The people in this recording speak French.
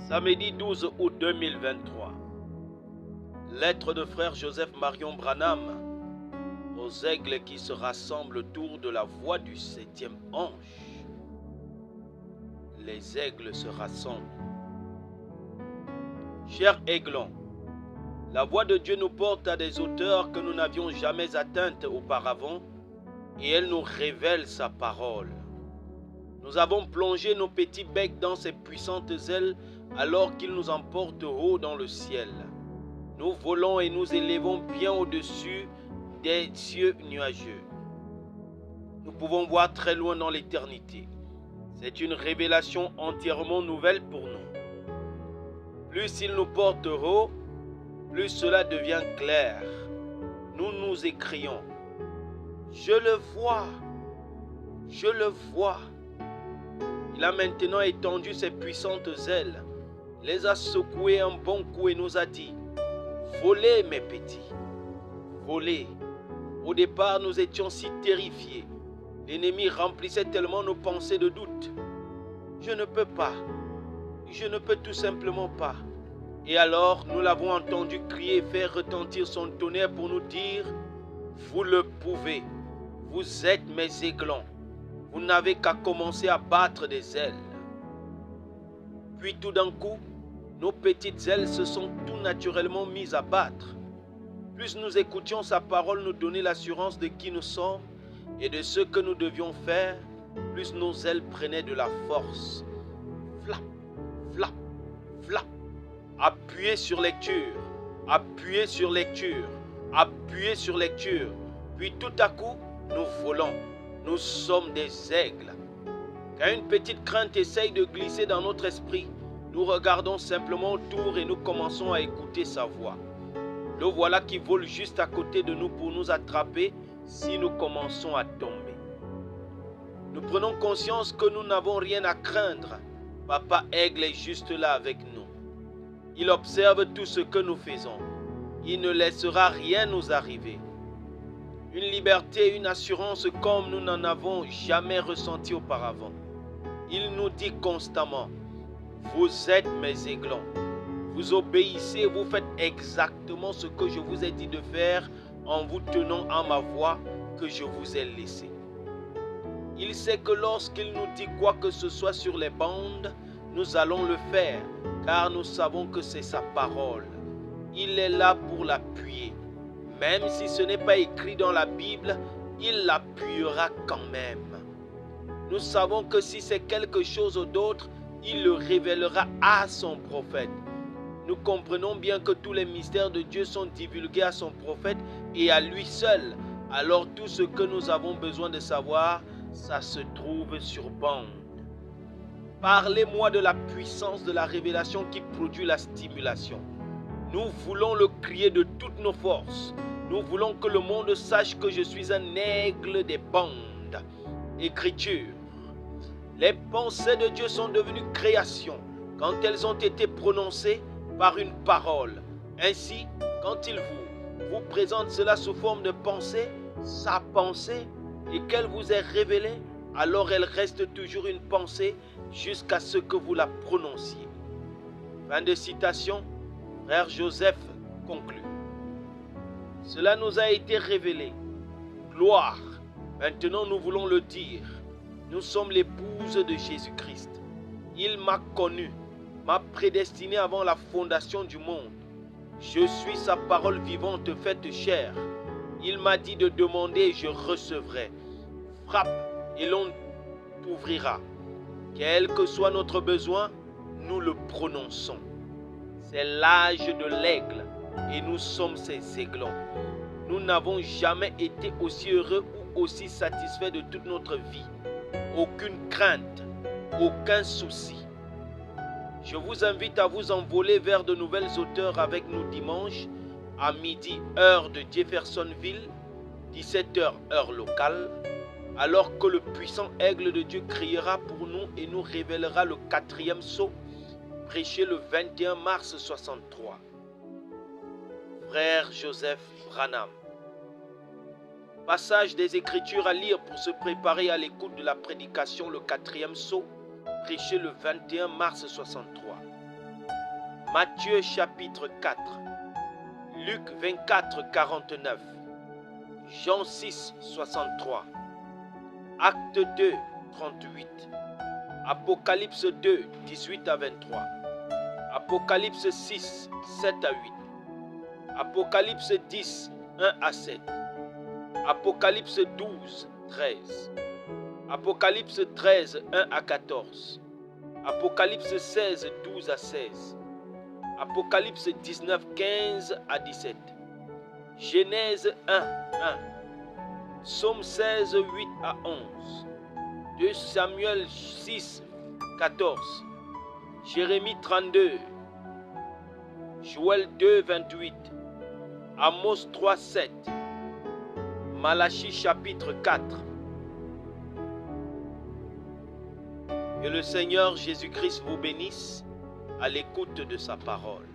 Samedi 12 août 2023. Lettre de frère Joseph Marion Branham aux aigles qui se rassemblent autour de la voix du 7e ange. Les aigles se rassemblent. Chers aiglons, la voix de Dieu nous porte à des hauteurs que nous n'avions jamais atteintes auparavant et elle nous révèle sa parole. Nous avons plongé nos petits becs dans ses puissantes ailes alors qu'il nous emporte haut dans le ciel. Nous volons et nous élevons bien au-dessus des cieux nuageux. Nous pouvons voir très loin dans l'éternité. C'est une révélation entièrement nouvelle pour nous. Plus il nous porte haut, plus cela devient clair. Nous nous écrions: je le vois, je le vois. Il a maintenant étendu ses puissantes ailes, les a secouées un bon coup et nous a dit: volez mes petits, volez. Au départ, nous étions si terrifiés. L'ennemi remplissait tellement nos pensées de doute. Je ne peux pas, je ne peux tout simplement pas. Et alors, nous l'avons entendu crier et faire retentir son tonnerre pour nous dire: vous le pouvez, vous êtes mes aiglons. Vous n'avez qu'à commencer à battre des ailes. Puis tout d'un coup, nos petites ailes se sont tout naturellement mises à battre. Plus nous écoutions sa parole nous donner l'assurance de qui nous sommes et de ce que nous devions faire, plus nos ailes prenaient de la force. Flap, flap, flap. Appuyez sur lecture, appuyez sur lecture, appuyez sur lecture. Puis tout à coup, nous volons. Nous sommes des aigles. Quand une petite crainte essaye de glisser dans notre esprit, nous regardons simplement autour et nous commençons à écouter sa voix. Le voilà qui vole juste à côté de nous pour nous attraper si nous commençons à tomber. Nous prenons conscience que nous n'avons rien à craindre. Papa Aigle est juste là avec nous. Il observe tout ce que nous faisons. Il ne laissera rien nous arriver. Une liberté et une assurance comme nous n'en avons jamais ressenti auparavant. Il nous dit constamment: vous êtes mes aiglons. Vous obéissez, vous faites exactement ce que je vous ai dit de faire en vous tenant à ma voix que je vous ai laissé. Il sait que lorsqu'il nous dit quoi que ce soit sur les bandes, nous allons le faire, car nous savons que c'est sa parole. Il est là pour l'appuyer. Même si ce n'est pas écrit dans la Bible, il l'appuiera quand même. Nous savons que si c'est quelque chose d'autre, il le révélera à son prophète. Nous comprenons bien que tous les mystères de Dieu sont divulgués à son prophète et à lui seul. Alors tout ce que nous avons besoin de savoir, ça se trouve sur bande. Parlez-moi de la puissance de la révélation qui produit la stimulation. Nous voulons le crier de toutes nos forces. Nous voulons que le monde sache que je suis un aigle des bandes. Écriture. Les pensées de Dieu sont devenues créations quand elles ont été prononcées par une parole. Ainsi, quand il vous présente cela sous forme de pensée, sa pensée, et qu'elle vous est révélée, alors elle reste toujours une pensée jusqu'à ce que vous la prononciez. Fin de citation. Frère Joseph conclut. Cela nous a été révélé. Gloire. Maintenant nous voulons le dire. Nous sommes l'épouse de Jésus-Christ. Il m'a connu, m'a prédestiné avant la fondation du monde. Je suis sa parole vivante faite chair. Il m'a dit de demander et je recevrai. Frappe et l'on t'ouvrira. Quel que soit notre besoin, nous le prononçons. C'est l'âge de l'aigle et nous sommes ses aiglons. Nous n'avons jamais été aussi heureux ou aussi satisfaits de toute notre vie. Aucune crainte, aucun souci. Je vous invite à vous envoler vers de nouvelles hauteurs avec nous dimanche à midi, heure de Jeffersonville, 17h, heure locale, alors que le puissant aigle de Dieu criera pour nous et nous révélera le 4e sceau, prêché le 21 mars 63. Frère Joseph Branham. Passage des Écritures à lire pour se préparer à l'écoute de la prédication le 4e sceau, prêché le 21 mars 63. Matthieu chapitre 4, Luc 24, 49, Jean 6, 63, Acte 2, 38, Apocalypse 2, 18 à 23, Apocalypse 6, 7 à 8, Apocalypse 10, 1 à 7, Apocalypse 12, 13, Apocalypse 13, 1 à 14, Apocalypse 16, 12 à 16, Apocalypse 19, 15 à 17, Genèse 1, 1, Psaume 16, 8 à 11, 2 Samuel 6, 14, Jérémie 32, Joël 2, 28, Amos 3, 7, Malachie chapitre 4. Que le Seigneur Jésus-Christ vous bénisse à l'écoute de sa parole.